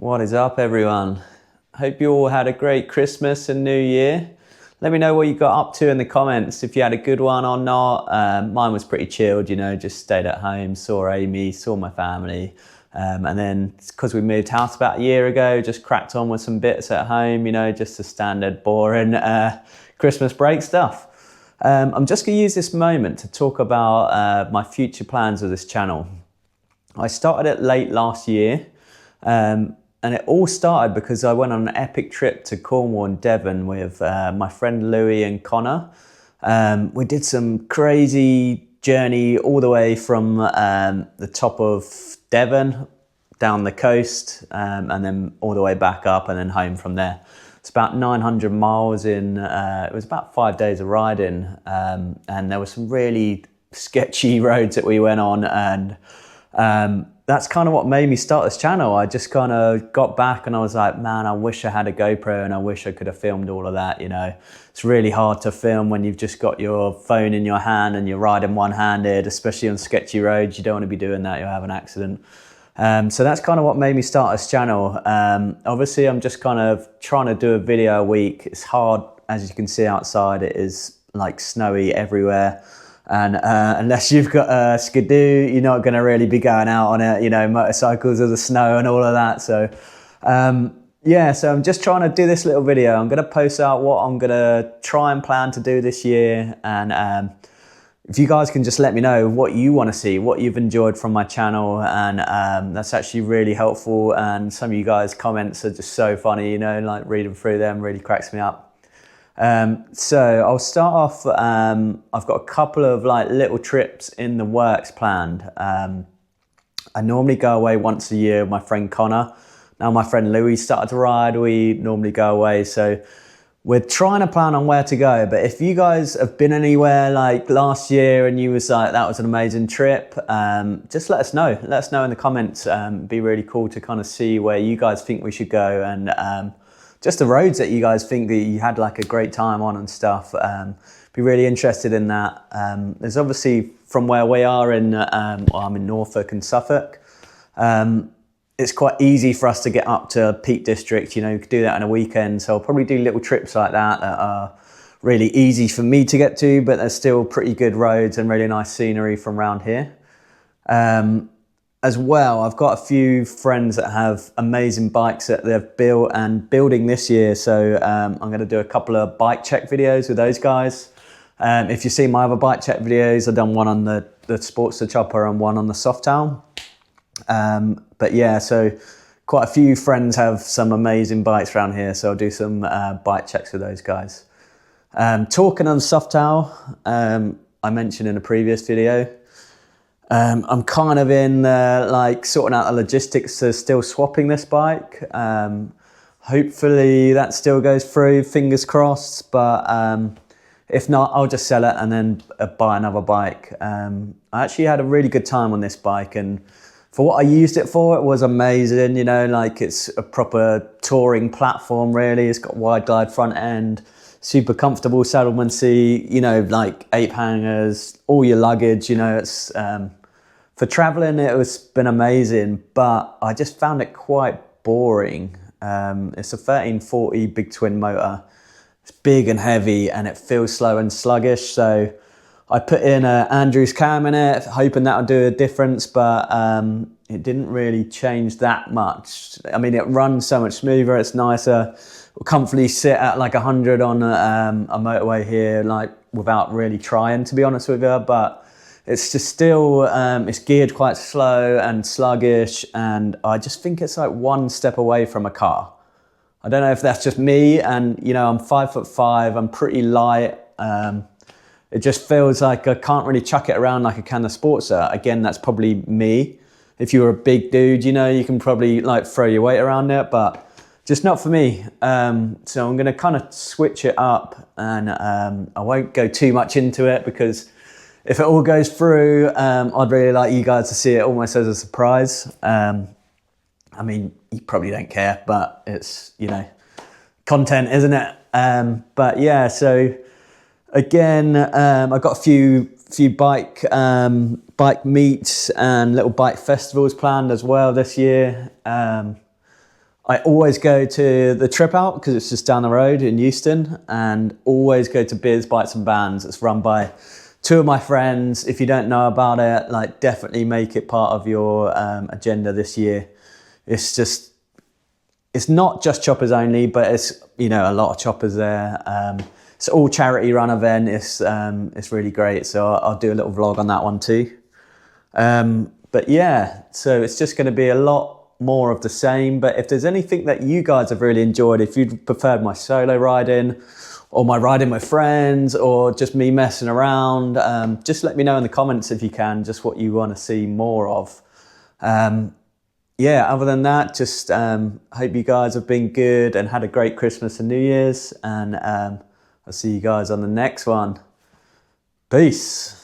What is up, everyone? Hope you all had a great Christmas and New Year. Let me know what you got up to in the comments, if you had a good one or not. Mine was pretty chilled, just stayed at home, saw Amy, saw my family. And then, because we moved house about a year ago, just cracked on with some bits at home, just the standard boring Christmas break stuff. I'm just going to use this moment to talk about my future plans with this channel. I started it late last year. And it all started because I went on an epic trip to Cornwall and Devon with my friend Louis and Connor. We did some crazy journey all the way from the top of Devon down the coast and then all the way back up and then home from there. It's about 900 miles in, it was about 5 days of riding, and there were some really sketchy roads that we went on, and that's kind of what made me start this channel. I just kind of got back and I was like, man, I wish I had a GoPro and I wish I could have filmed all of that. It's really hard to film when you've just got your phone in your hand and you're riding one-handed, especially on sketchy roads. You don't want to be doing that, you'll have an accident. So that's kind of what made me start this channel. Obviously, I'm just kind of trying to do a video a week. It's hard, as you can see outside, it is like snowy everywhere. And unless you've got a skidoo, you're not going to really be going out on it, motorcycles of the snow and all of that. So, so I'm just trying to do this little video. I'm going to post out what I'm going to try and plan to do this year. And if you guys can just let me know what you want to see, what you've enjoyed from my channel. And that's actually really helpful. And some of you guys' comments are just so funny, like reading through them really cracks me up. So I'll start off, I've got a couple of little trips in the works planned. I normally go away once a year with my friend Connor. Now my friend Louis started to ride, we normally go away. So we're trying to plan on where to go. But if you guys have been anywhere like last year and you was like, that was an amazing trip, just let us know. Let us know in the comments. It'd be really cool to kind of see where you guys think we should go, and just the roads that you guys think that you had like a great time on and stuff. Be really interested in that. There's obviously, from where we are in, I'm in Norfolk and Suffolk. It's quite easy for us to get up to Peak District. You could do that on a weekend. So I'll probably do little trips like that are really easy for me to get to, but there's still pretty good roads and really nice scenery from around here. As well, I've got a few friends that have amazing bikes that they've built and building this year. So I'm going to do a couple of bike check videos with those guys. If you see my other bike check videos, I've done one on the Sportster Chopper and one on the Softail. But yeah, so quite a few friends have some amazing bikes around here. So I'll do some bike checks with those guys. Talking on Softail, I mentioned in a previous video, I'm kind of in sorting out the logistics to still swapping this bike. Hopefully that still goes through, fingers crossed, but if not, I'll just sell it and then buy another bike. I actually had a really good time on this bike, and for what I used it for, it was amazing. It's a proper touring platform really. It's got wide glide front end, super comfortable saddleman seat, 8 hangers, all your luggage, it's for traveling, it's been amazing, but I just found it quite boring. It's a 1340 big twin motor. It's big and heavy and it feels slow and sluggish. So I put in a Andrews cam in it, hoping that would do a difference, but it didn't really change that much. I mean, it runs so much smoother, it's nicer. We'll comfortably sit at 100 on a motorway here, without really trying, to be honest with you, but it's just still, it's geared quite slow and sluggish, and I just think it's one step away from a car. I don't know if that's just me, and I'm 5'5", I'm pretty light. It just feels like I can't really chuck it around like I can the Sportster. Again, that's probably me. If you were a big dude, you can probably throw your weight around it, but just not for me. So I'm gonna kind of switch it up, and I won't go too much into it because if it all goes through, I'd really like you guys to see it almost as a surprise. I mean, you probably don't care, but it's, content, isn't it? But yeah, so again, I've got a few bike meets and little bike festivals planned as well this year. I always go to the Trip Out because it's just down the road in Euston, and always go to Beers, Bites and Bands. It's run by two of my friends. If you don't know about it, like, definitely make it part of your agenda this year. It's not just choppers only, but it's, you know, a lot of choppers there. It's all charity run event. It's really great. So I'll do a little vlog on that one too. But yeah, so it's just going to be a lot more of the same. But if there's anything that you guys have really enjoyed, if you'd preferred my solo riding or my riding with friends or just me messing around, just let me know in the comments if you can, just what you want to see more of. Yeah, other than that, just hope you guys have been good and had a great Christmas and New Year's, and I'll see you guys on the next one. Peace.